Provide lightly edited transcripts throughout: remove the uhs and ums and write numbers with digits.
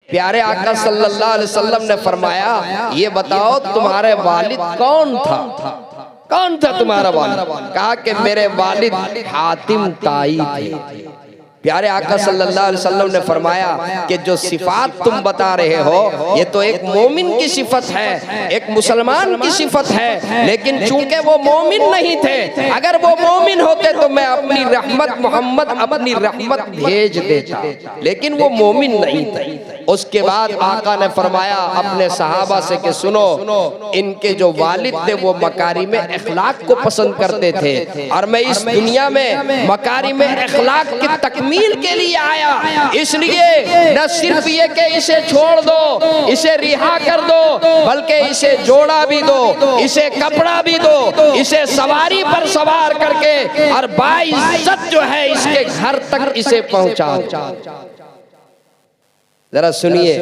प्यारे आका सल्लल्लाहु अलैहि वसल्लम ने फरमाया, ये बताओ तुम्हारे वालिद कौन था? कौन था तुम्हारा वालिद? कहा कि मेरे वालिद हातिम ताई थे। प्यारे आका सल्लल्लाहु अलैहि वसल्लम ने फरमाया कि जो सिफात तुम बता रहे हो ये तो एक मोमिन की सिफत है, एक मुसलमान की सिफत है, लेकिन चूंकि वो मोमिन नहीं थे, अगर वो मोमिन होते तो मैं अपनी रहमत मोहम्मद अपनी रहमत भेज देता, लेकिन वो मोमिन नहीं थे। उसके बाद आका ने फरमाया अपने सहाबा से कि सुनो, इनके जो वालिद थे वो मकारिम अखलाक को पसंद करते थे, और मैं इस दुनिया में मकारिम अखलाक की तकमील के लिए आया, इसलिए न सिर्फ ये कि इसे छोड़ दो, इसे रिहा कर दो, बल्कि इसे जोड़ा भी दो, इसे कपड़ा भी दो, इसे सवारी पर सवार करके और बाइज्जत जो है इसके घर तक इसे पहुंचा दो। जरा सुनिए,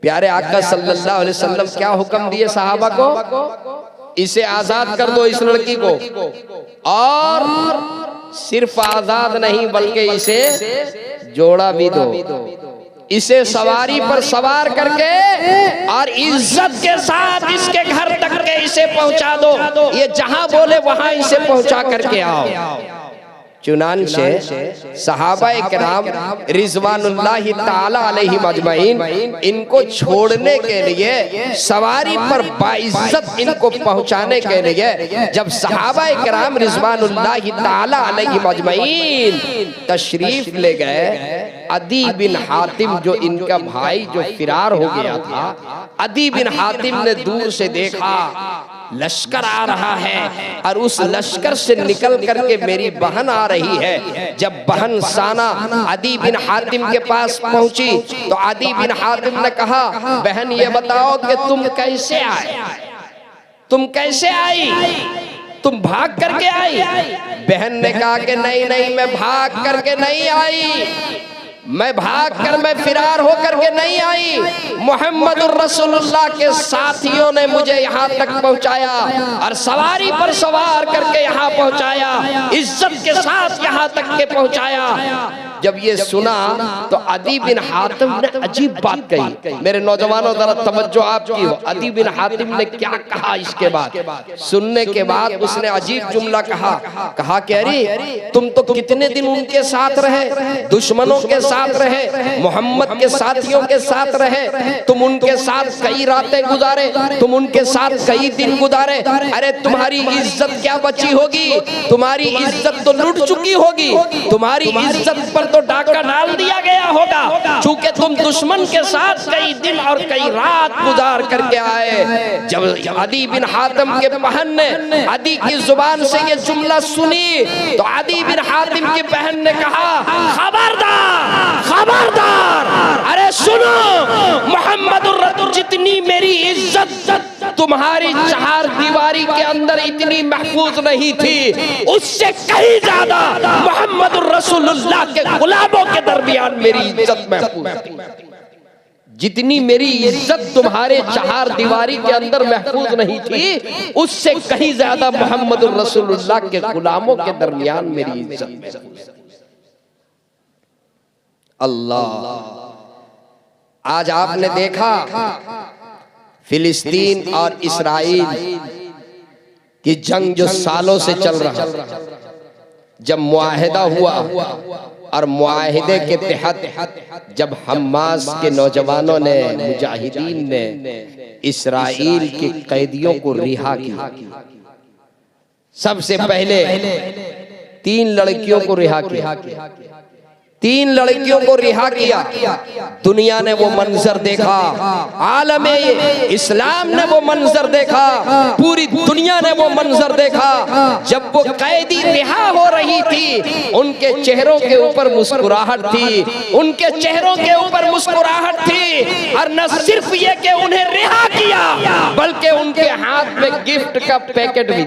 प्यारे आका सल्लल्लाहु अलैहि वसल्लम क्या हुक्म दिए सहाबा को? इसे आजाद कर दो इस लड़की को, और सिर्फ आजाद नहीं बल्कि इसे जोड़ा भी दो, इसे सवारी पर सवार करके और इज्जत के साथ इसके घर तक के इसे पहुंचा दो, ये जहां बोले वहां इसे पहुंचा करके आओ। चुनांचे सहाबाए किराम रिजवानुल्लाहि ताला अलैहिम अजमईन इनको छोड़ने के लिए, सवारी पर बाइज्जत इनको पहुंचाने के लिए जब सहाबाए किराम रिजवानुल्लाहि ताला अलैहिम अजमईन तशरीफ ले गए, अदी बिन हातिम जो इनका भाई जो फिरार हो गया था, अदी बिन हातिम ने दूर से देखा लश्कर आ रहा है और उस लश्कर से निकल करके मेरी बहन आ रही है। जब बहन साना अदी बिन हातिम के पास पहुंची तो अदी बिन हातिम ने कहा, बहन ये बताओ कि तुम कैसे आए, तुम कैसे आई, तुम भाग करके आई? बहन ने कहा कि नहीं नहीं, मैं भाग करके नहीं आई, मैं भाग कर मैं फिरार होकर के नहीं आई, मुहम्मदुर रसूलुल्लाह के साथियों ने मुझे यहाँ तक पहुँचाया और सवारी पर सवार करके यहाँ पहुँचाया, इज्जत के साथ यहाँ तक के पहुँचाया। जब ये सुना तो अदी बिन हातिम ने अजीब बात कही। मेरे नौजवानों जरा तवज्जो आपकी हो, अदी बिन हातिम ने क्या कहा इसके बाद? सुनने के बाद उसने अजीब जुमला कहा कि अरे तुम तो कितने दिन उनके साथ रहे, दुश्मनों के साथ रहे, मोहम्मद के साथियों के साथ रहे, तुम उनके साथ कई रातें गुजारे, तुम उनके साथ कई दिन गुजारे, अरे तुम्हारी इज्जत क्या बची होगी? तुम्हारी इज्जत तो लुट चुकी होगी, तुम्हारी इज्जत पर तो डाका डाल दिया गया होगा, चूंकि तुम दुश्मन के साथ कई दिन और कई रात गुजार करके आए। जब अदी बिन हातिम के बहन ने अदी की जुबान से ये जुमला सुनी तो अदी बिन हातिम की बहन ने कहा, खबरदार खबरदार, अरे सुनो, मोहम्मदुर रसूल जितनी मेरी इज्जत तुम्हारी चार दीवारी के अंदर इतनी महफूज नहीं थी, उससे कहीं ज्यादा मोहम्मदुर रसूलुल्लाह के गुलामों के दरमियान मेरी इज्जत महफूज थी। जितनी मेरी इज्जत तुम्हारे चार दीवारी के अंदर महफूज नहीं थी, उससे कहीं ज्यादा मोहम्मदुर रसूलुल्लाह के गुलामों के दरमियान मेरी इज्जत महफूज थी। अल्लाह, आज आपने देखा फिलिस्तीन और इस्राइल की जंग जो सालों से चल रहा, जब मुआहिदा हुआ और मुआहिदे के तहत जब हमास के नौजवानों ने, मुजाहिदीन ने इस्राइल के कैदियों को रिहा किया, सबसे पहले 3 लड़कियों को रिहा किया, 3 लड़कियों को रिहा किया। दुनिया ने वो मंजर देखा, आलम इस्लाम ने वो मंजर देखा, पूरी दुनिया ने वो मंजर देखा। जब वो कैदी रिहा हो रही थी, उनके चेहरों के ऊपर मुस्कुराहट थी, उनके चेहरों के ऊपर मुस्कुराहट थी। और न सिर्फ ये कि उन्हें रिहा किया, बल्कि उनके हाथ में गिफ्ट का पैकेट भी,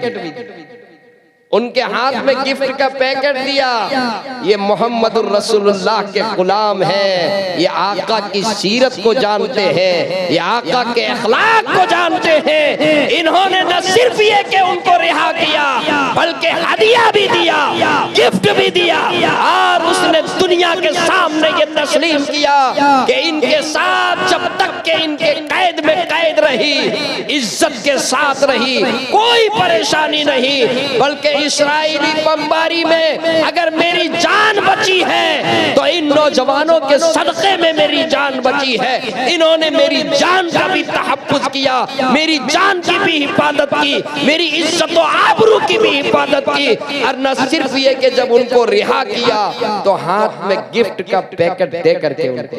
उनके हाथ में गिफ्ट का पैकेट दिया। ये मोहम्मदुर रसूलुल्लाह के गुलाम हैं, ये आका की सीरत को जानते हैं, ये आका के अखलाक को जानते हैं। इन्होंने न सिर्फ ये कि उनको रिहा किया, बल्कि हदिया भी दिया, गिफ्ट भी दिया, और उसने दुनिया के सामने ये तस्लीम किया कि इनके इनके कैद में कैद रही, इज्जत के साथ रही, कोई परेशानी नहीं। बल्कि इस्राएली बमबारी में अगर मेरी जान बची है तो इन नौजवानों के सदक़े में मेरी जान बची है। इन्होंने मेरी जान का भी तहफ़्फ़ुज़ किया, मेरी जान की भी हिफाजत की, मेरी इज्जत और आबरू की भी हिफाजत की। और न सिर्फ ये कि जब उनको रिहा किया तो हाथ में गिफ्ट का पैकेट दे करके उनको।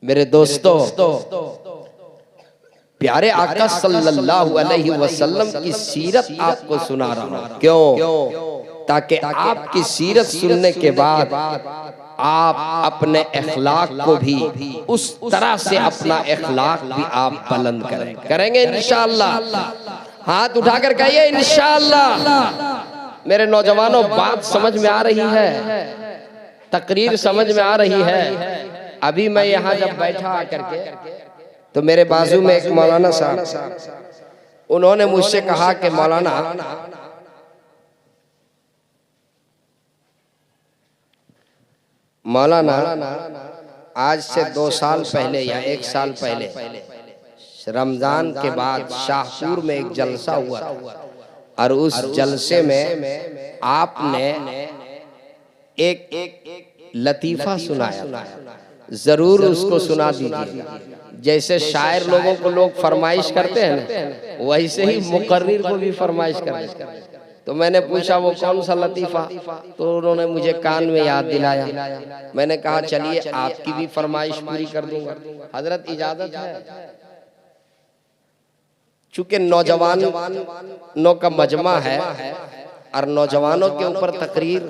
मेरे दोस्तों, प्यारे आका सल्लल्लाहु अलैहि वसल्लम की सीरत आपको सुना रहा हूं। क्यों? ताकि आपकी सीरत सुनने के बाद आप अपने अखलाक को भी उस तरह से अपना अखलाक भी आप बुलंद करें। करेंगे इंशाअल्लाह? हाथ उठाकर कहिए इंशाअल्लाह। मेरे नौजवानों, बात समझ में आ रही है? तकरीर समझ में आ रही है? अभी मैं यहाँ जब बैठा आकर के तो मेरे बाजू में एक मौलाना साहब, उन्होंने मुझसे कहा कि मौलाना आज से 2 साल पहले या 1 साल पहले रमजान के बाद शाहपुर में एक जलसा हुआ था और उस जलसे में आपने एक लतीफा सुनाया, जरूर उसको सुना दीजिए। जैसे शायर लोगों को लोग फरमाइश करते हैं ना, वैसे ही मुकर्रिर को भी फरमाइश करते हैं। तो मैंने पूछा वो कौन सा लतीफा, तो उन्होंने मुझे कान में याद दिलाया। मैंने कहा चलिए आपकी भी फरमाइश पूरी कर दूंगा। हजरत इजाजत है? चूंकि नौजवानों का मजमा है और नौजवानों के ऊपर तकरीर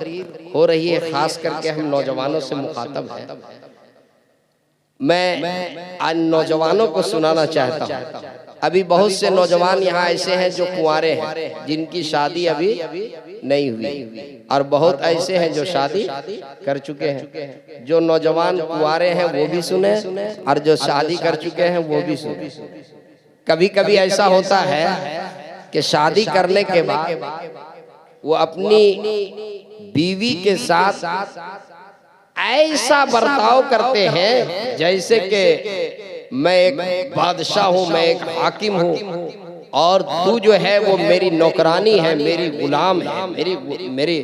हो रही है, खास करके हम नौजवानों से मुखातब हैं। मैं आज नौजवानों को सुनाना चाहता हूँ। अभी बहुत से नौजवान यहाँ ऐसे हैं जो कुंवारे हैं, जिनकी शादी अभी नहीं हुई, और बहुत ऐसे हैं जो शादी कर चुके हैं। जो नौजवान कुंवारे हैं वो भी सुने और जो शादी कर चुके हैं वो भी सुने। कभी कभी ऐसा होता है कि शादी करने के बाद वो अपनी बीवी के साथ ऐसा बर्ताव करते हैं जैसे कि मैं एक बादशाह हूँ, मैं एक हाकिम हूँ और तू जो है वो मेरी नौकरानी है, मेरी गुलाम है, मेरी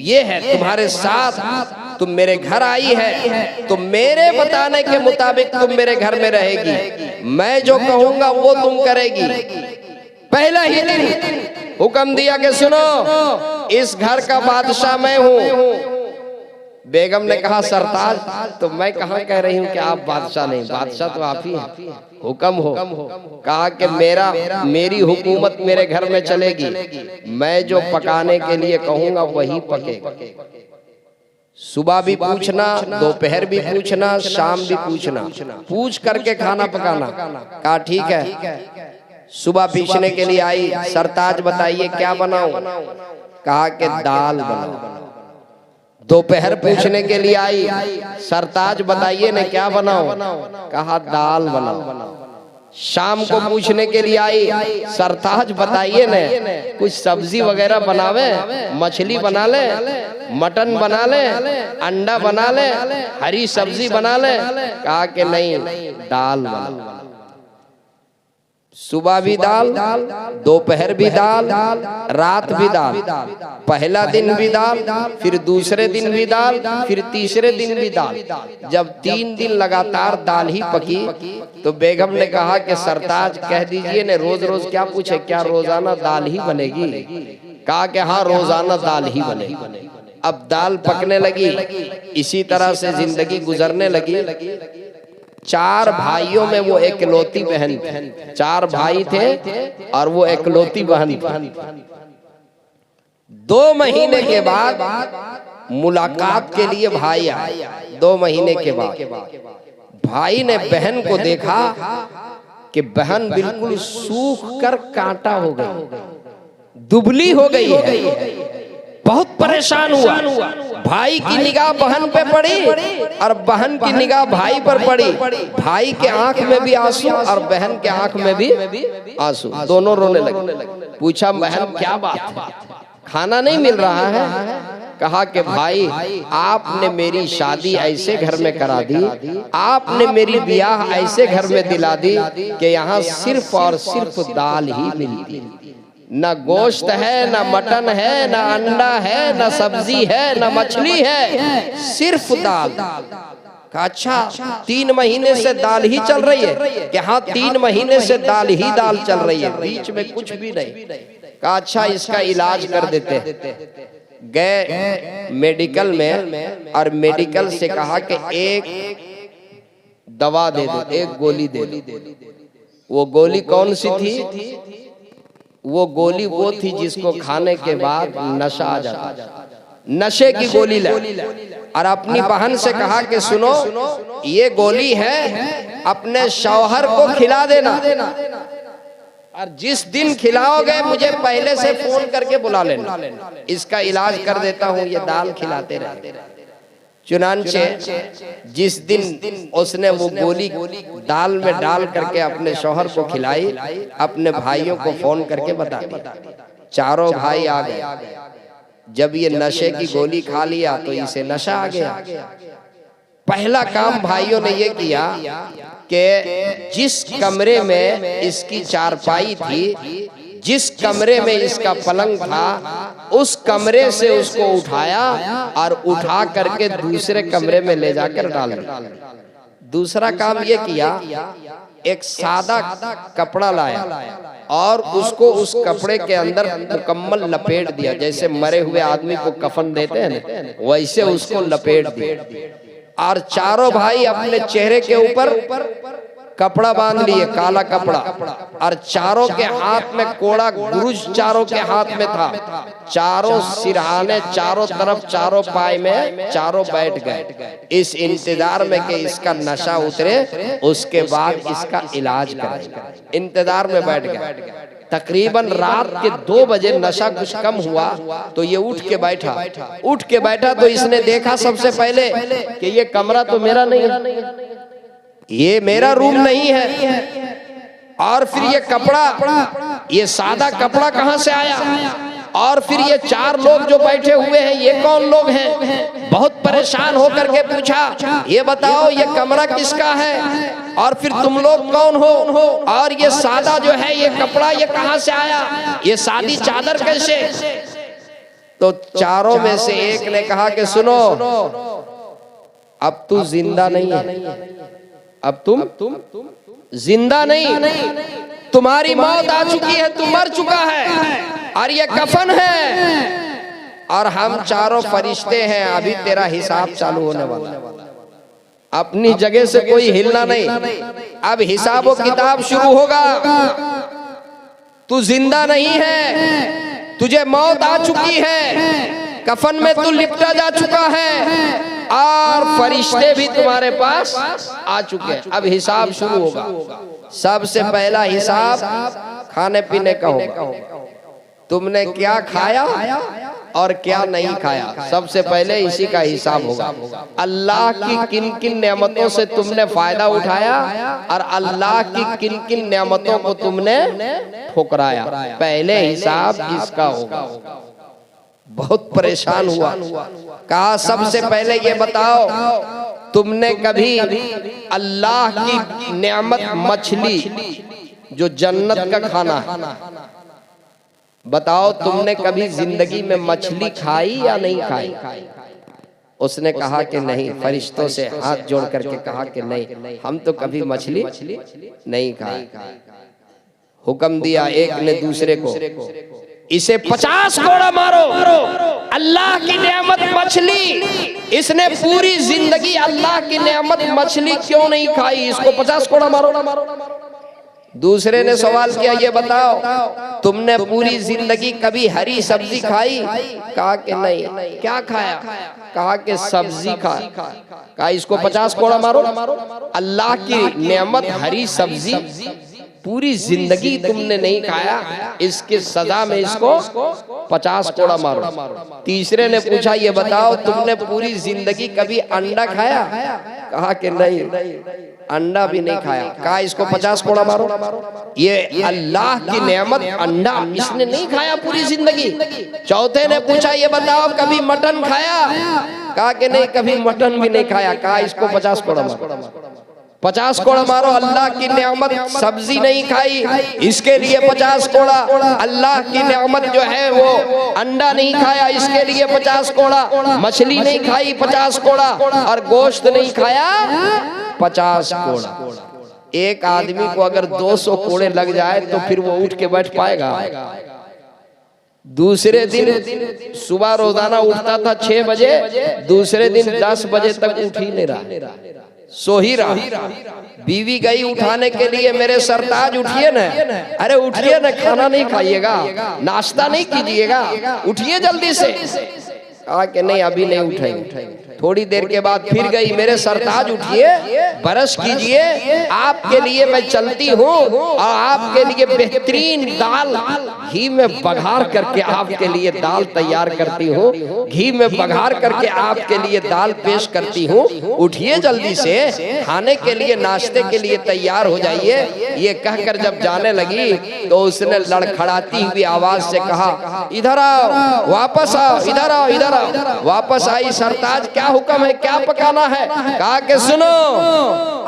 ये है, तुम्हारे साथ तुम मेरे घर आई है तो मेरे बताने के मुताबिक तुम मेरे घर में रहेगी, मैं जो कहूँगा वो तुम करेगी। पहला ही दिन हुक्म दिया कि सुनो, इस घर का बादशाह मैं हूँ। बेगम ने कहा सरताज, तो मैं कहाँ कह रही हूँ कि आप बादशाह नहीं, बादशाह तो आप ही हैं, हुक्म हो। कहा कि मेरी हुकूमत मेरे घर में चलेगी, मैं जो पकाने के लिए कहूँगा वही पकेगा। सुबह भी पूछना, दोपहर भी पूछना, शाम भी पूछना, पूछ करके खाना पकाना। कहा ठीक है। सुबह पूछने के लिए आई, सरताज बताइए क्या बनाऊं? कहा कि दाल बनाओ। दोपहर पूछने के लिए आई, सरताज बताइए ने क्या बनाओ? कहा दाल बनाओ। शाम को पूछने के लिए आई, सरताज बताइए ने कुछ सब्जी वगैरह बनावे, मछली बना ले, मटन बना ले, अंडा बना ले, हरी सब्जी बना ले। कहा कि नहीं, दाल बनाओ। सुबह भी दाल, दोपहर भी दाल, रात भी दाल। पहला दिन भी दाल, फिर दूसरे दिन भी दाल, फिर तीसरे दिन भी दाल। जब 3 दिन लगातार दाल ही पकी तो बेगम ने कहा कि सरताज कह दीजिए ने रोज रोज क्या पूछे, क्या रोजाना दाल ही बनेगी? कहा कि हाँ रोजाना दाल ही बनेगी। अब दाल पकने लगी, इसी तरह से जिंदगी गुजरने लगी। 4 भाइयों में वो एकलौती बहन, 4 भाई थे और वो एकलौती बहन थी। 2 महीने के बाद मुलाकात के लिए भाई आए। 2 महीने के बाद भाई ने बहन को देखा कि बहन बिल्कुल सूख कर कांटा हो गई, दुबली हो गई है। बहुत परेशान हुआ। भाई की निगाह बहन पे पड़ी और बहन की निगाह भाई पर पड़ी। भाई के आंख में भी आंसू और बहन के आंख में भी आंसू, दोनों रोने लगे। पूछा बहन क्या बात है, खाना नहीं मिल रहा है? कहा कि भाई आपने मेरी शादी ऐसे घर में करा दी, आपने मेरी ब्याह ऐसे घर में दिला दी कि यहाँ सिर्फ और सिर्फ दाल ही मिलती, न गोश्त है, न मटन है, न अंडा है, न सब्जी है, न मछली है, सिर्फ दाल। अच्छा 3 महीने से दाल ही चल रही है कि हाँ 3 महीने से दाल ही दाल चल रही है, बीच में कुछ भी नहीं। कहा अच्छा इसका इलाज कर देते। गए मेडिकल में और मेडिकल से कहा कि एक दवा दे दो, एक गोली दे दो। वो गोली कौन सी थी? वो गोली वो थी जिसको खाने के बाद नशा आ जाता, नशे की गोली ले। और अपनी बहन से कहा कि सुनो ये गोली है, अपने शौहर को खिला देना, और जिस दिन खिलाओगे मुझे पहले से फोन करके बुला लेना, इसका इलाज कर देता हूँ, ये दाल खिलाते रहे। चुनांचे जिस दिन उसने वो गोली दाल में डाल करके अपने शौहर को खिलाई, अपने भाइयों को फोन करके बता दिया। चारों भाई आ गए। जब ये नशे की गोली खा लिया तो इसे नशा आ गया। पहला काम भाइयों ने ये किया कि जिस कमरे में इसकी चारपाई थी, जिस कमरे में इसका पलंग था, उस कमरे से उसको उठाया और उठा करके दूसरे कमरे में ले जाकर डाल दिया। दूसरा काम ये किया, एक सादा कपड़ा लाया और उसको उस कपड़े के अंदर मुकम्मल लपेट दिया, जैसे मरे हुए आदमी को कफन देते हैं ना, वैसे उसको लपेट दिया। और चारों भाई अपने चेहरे के ऊपर कपड़ा बांध लिए, काला कपड़ा, और चारों के हाथ में कोड़ा गुरुज चारों के हाथ में था। चारों सिरहाने चारों तरफ, चारों पाए में चारों बैठ गए इस इंतजार में कि इसका नशा उतरे, उसके बाद इसका इलाज करेंगे। इंतजार में बैठ गए। तकरीबन रात के 2 बजे नशा कुछ कम हुआ तो ये उठ के बैठा तो इसने देखा सबसे पहले कि ये कमरा तो मेरा नहीं है, ये मेरा रूम नहीं है। और फिर ये कपड़ा, ये सादा कपड़ा कहां से आया? और फिर ये 4 लोग जो बैठे हुए हैं, ये कौन लोग हैं? बहुत परेशान होकर के पूछा, ये बताओ ये कमरा किसका है? और फिर तुम लोग कौन हो? और ये सादा जो है ये कपड़ा ये कहां से आया? ये सादी चादर कैसे? तो चारों में से एक ने कहा कि सुनो, अब तू जिंदा नहीं है, अब तुम जिंदा नहीं, तुम्हारी मौत आ चुकी है, तुम मर चुका है, और ये कफन है, और हम चारों फरिश्ते हैं, अभी तेरा हिसाब चालू होने वाला है। अपनी जगह से कोई हिलना नहीं, अब हिसाब व किताब शुरू होगा। तू जिंदा नहीं है, तुझे मौत आ चुकी है, कफन में तू लिपटा जा चुका है, और फरिश्ते भी तुम्हारे पास आ चुके हैं। अब हिसाब शुरू होगा। सबसे पहला हिसाब खाने पीने का होगा। तुमने क्या खाया और क्या नहीं खाया, सबसे पहले इसी का हिसाब होगा। अल्लाह की किन किन नेमतों से तुमने फायदा उठाया और अल्लाह की किन किन नेमतों को तुमने ठुकराया, पहले हिसाब इसका होगा। बहुत परेशान हुआ। कहा सबसे पहले ये बताओ, तुमने कभी अल्लाह की नेमत मछली जो जन्नत का खाना है, बताओ तुमने कभी जिंदगी में मछली खाई या नहीं खाई? उसने कहा कि नहीं। फरिश्तों से हाथ जोड़ करके कहा कि नहीं, हम तो कभी मछली नहीं खाए। हुक्म दिया एक ने दूसरे को, इसे 50 कोड़ा मारो। अल्लाह की नेमत मछली, इसने पूरी जिंदगी अल्लाह की नेमत मछली क्यों नहीं खाई, इसको 50 कोड़ा मारो। दूसरे ने सवाल किया, ये बताओ तुमने पूरी जिंदगी कभी हरी सब्जी खाई? कहा कि नहीं। क्या खाया? कहा कि सब्जी खा। कहा इसको 50 कोड़ा मारो। अल्लाह की नेमत हरी सब्जी पूरी जिंदगी तुमने नहीं खाया, इसकी सजा में इसको 50 कोड़ा मारो। तीसरे ने पूछा ये बताओ तुमने पूरी जिंदगी कभी अंडा खाया? कहा कि नहीं, अंडा भी नहीं खाया। कहा इसको 50 कोड़ा मारो। ये अल्लाह की नेमत अंडा इसने नहीं खाया पूरी जिंदगी। चौथे ने पूछा ये बताओ कभी मटन खाया? कहा कि नहीं, कभी मटन भी नहीं खाया। कहा इसको 50 कोड़ा मारो। 50 कोड़ा मारो। अल्लाह की नेमत सब्जी नहीं खाई, इसके लिए 50 कोड़ा। अल्लाह की नेमत जो है वो अंडा नहीं खाया, इसके लिए 50 कोड़ा। मछली नहीं खाई 50 कोड़ा, और गोश्त नहीं खाया 50 कोड़ा। एक आदमी को अगर 200 कोड़े लग जाए तो फिर वो उठ के बैठ पाएगा? दूसरे दिन सुबह रोजाना उठता था 6 बजे, दूसरे दिन 10 बजे तक उठ ही नहीं रहा, सो ही रहा। बीवी गई उठाने के लिए, मेरे सरताज उठिए ना। अरे उठिए ना, खाना नहीं खाइएगा, नाश्ता नहीं कीजिएगा, उठिए जल्दी से। कहा कि नहीं अभी नहीं उठाएंगे। थोड़ी देर के बाद फिर गई, मेरे सरताज उठिए, ब्रश कीजिए, आपके लिए मैं चलती हूँ और आपके लिए बेहतरीन दाल घी में बघार करके आपके लिए दाल तैयार करती हूँ, घी में बघार करके आपके लिए दाल पेश करती हूँ, उठिए जल्दी से, खाने के लिए नाश्ते के लिए तैयार हो जाइए। ये कहकर जब जाने लगी तो उसने लड़खड़ाती हुई आवाज से कहा इधर आओ, वापस आओ, इधर आओ, इधर आओ। वापस आई, सरताज क्या हुक्म है, क्या पकाना है? कहा कि सुनो,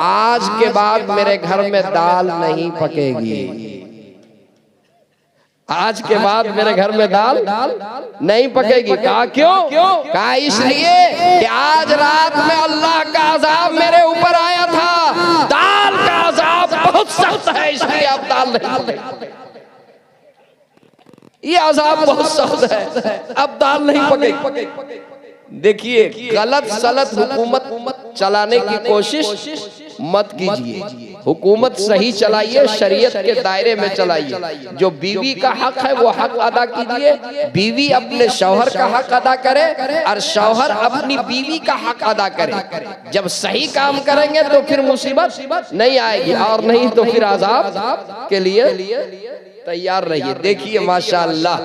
आज के बाद मेरे घर में दाल नहीं पकेगी। आज के बाद मेरे घर में दाल नहीं पकेगी। कहा क्यों? कहा इसलिए कि आज रात में अल्लाह का अजाब मेरे ऊपर आया था, दाल का अजाब बहुत सख्त है, इसलिए अब दाल नहीं, ये अजाब बहुत सख्त है, अब दाल नहीं पकेगी। देखिए, गलत सलत हुकूमत चलाने की कोशिश मत कीजिए। हुकूमत सही चलाइए, शरीयत के दायरे में चलाइए। जो बीवी का हक है वो हक अदा कीजिए, बीवी अपने शौहर का हक अदा करे और शौहर अपनी बीवी का हक अदा करे। जब सही काम करेंगे तो फिर मुसीबत नहीं आएगी, और नहीं तो फिर अजाब के लिए तैयार रहिए। देखिए माशाअल्लाह,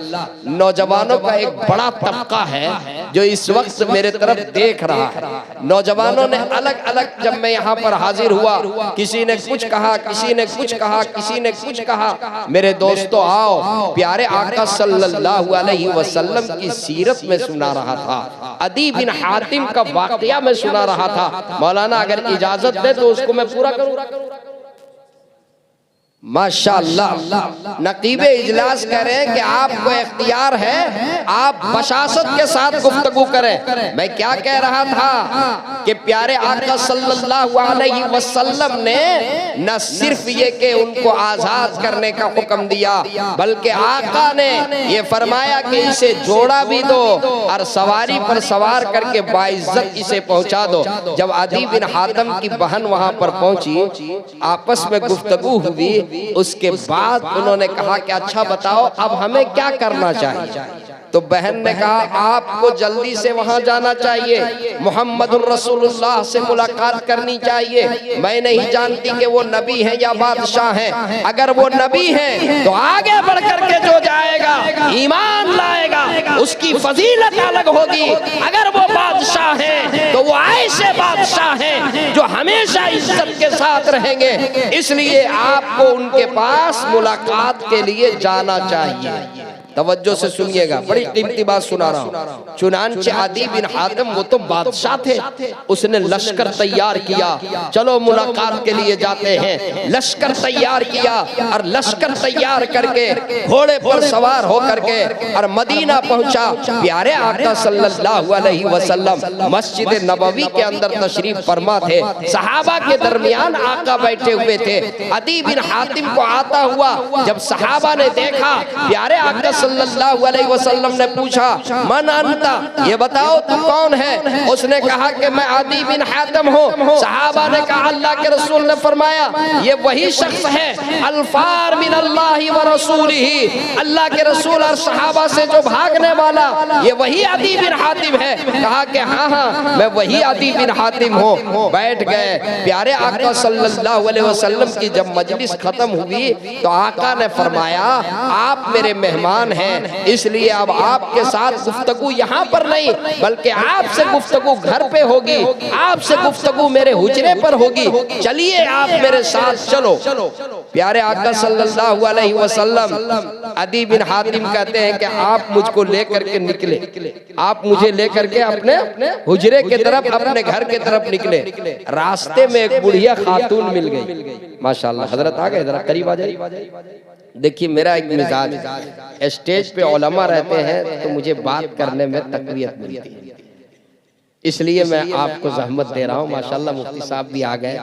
नौजवानों का एक बड़ा तबका है जो इस वक्त मेरे तरफ देख रहा है। नौजवानों ने अलग अलग, जब मैं यहाँ पर हाजिर हुआ, किसी ने कुछ कहा, किसी ने कुछ कहा, किसी ने कुछ कहा। मेरे दोस्तों आओ, प्यारे आका सल्लल्लाहु अलैहि वसल्लम की सीरत में सुना रहा था, अदी बिन हातिम का वाकया में सुना रहा था। मौलाना अगर इजाजत दे तो उसको मैं पूरा करूँ। माशाअल्लाह, नकीबे इजलास कह रहे हैं कि आपको इख्तियार है, आप बशासत के साथ गुफ्तगू करें। मैं क्या कह रहा था कि प्यारे आका सल्लल्लाहु अलैहि वसल्लम ने न सिर्फ ये कि उनको आजाद करने का हुक्म दिया, बल्कि आका ने ये फरमाया कि इसे जोड़ा भी दो और सवारी पर सवार करके बाइज्जत इसे पहुंचा दो। जब अदी बिन हातिम की बहन वहां पर पहुंची, आपस में गुफ्तगू हुई, उसके बाद उन्होंने कहा कि अच्छा बताओ अब हमें क्या करना चाहिए। तो बहन ने कहा आपको जल्दी से वहां जाना चाहिए, मोहम्मदुर रसूलुल्लाह से मुलाकात करनी चाहिए। मैं नहीं जानती कि वो नबी है या बादशाह हैं। अगर वो नबी हैं तो आगे बढ़ करके जो जाएगा ईमान लाएगा उसकी फजीलत अलग होगी। अगर वो बादशाह हैं तो वो ऐसे बादशाह हैं जो हमेशा इज्जत के साथ रहेंगे। इसलिए आपको उनके पास मुलाकात के लिए जाना चाहिए। तवज्जो से सुनिएगा, बड़ी कीमती बात सुना रहा हूँ। चुनांचे अदी बिन हातिम वो तो बादशाह थे, उसने लश्कर तैयार किया, चलो मुलाकात के लिए जाते हैं। लश्कर तैयार किया और लश्कर तैयार करके घोड़े पर सवार होकर के और मदीना पहुंचा। प्यारे आका सल्लल्लाहु अलैहि वसल्लम मस्जिद नबवी के अंदर तशरीफ फरमा थे। सहाबा के दरमियान आका बैठे हुए थे। अदी बिन हातिम को आता हुआ जब सहाबा ने देखा, प्यारे आका सल्लल्लाहु अलैहि वसल्लम ने पूछा, मन अंता, ये बताओ तू कौन है? उसने कहा कि मैं अदी बिन हातिम हूँ। सहाबा ने कहा, अल्लाह के रसूल ने फरमाया, ये वही शख्स है अल्फार मिन अल्लाहि व रसूलिही, अल्लाह के रसूल और सहाबा से जो भागने वाला, ये वही अदी बिन हातिम है। कहा कि हाँ हाँ मैं वही अदी बिन हातिम हूँ। बैठ गए। प्यारे आका सल्लल्लाहु अलैहि वसल्लम की जब मजलिस खत्म हुई तो आका ने फरमाया, आप मेरे मेहमान हैं, इसलिए अब आपके साथ गुफ्तगू यहाँ पर नहीं बल्कि आपसे गुफ्तगू घर पे होगी, आपसे गुफ्तगू मेरे हुजरे पर होगी, चलिए आप मेरे साथ चलो। प्यारे आका सल्लल्लाहु अलैहि वसल्लम, अदी बिन हातिम कहते हैं कि आप मुझको लेकर के निकले, आप मुझे लेकर के अपने हुजरे के तरफ, अपने घर के तरफ निकले। रास्ते में एक बुढ़िया खातून मिल गई। माशाल्लाह, हजरत आ गए, जरा करीब आ जाइए। देखिए मेरा एक मिजाज, स्टेज पे उलमा रहते हैं तो मुझे बात करने में तकलीफ मिलती है, इसलिए मैं आपको जहमत दे रहा हूँ। माशाल्लाह मुफ्ती साहब भी आ गए।